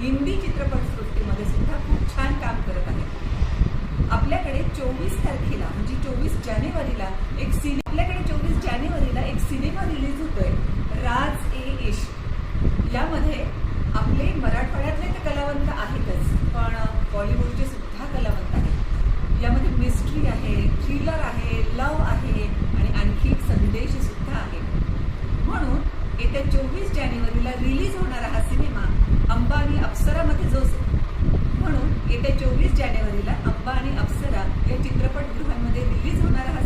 हिंदी चित्रपटसृष्टीमध्ये सुद्धा खूप छान काम करत आहे। आपल्याकडे 24 तारखेला म्हणजे 24 जानेवारीला आपल्याकडे 24 जानेवारीला एक सिनेमा रिलीज होतोय, राज ए इश्क। यामध्ये आपले मराठवाड्यातले तर कलावंत आहेतच, पण बॉलिवूडचे सुद्धा कलावंत आहेत। यामध्ये मिस्ट्री आहे, थ्रिलर आहे, लव आहे आणि आणखी संदेश सुद्धा आहे। म्हणून येत्या 24 जानेवारीला रिलीज होणारा हा सिनेमा अंबा आणि अप्सरामध्ये म्हणून येत्या 24 जानेवारीला अंबा आणि अप्सरा या चित्रपटगृहांमध्ये रिलीज होणारा हा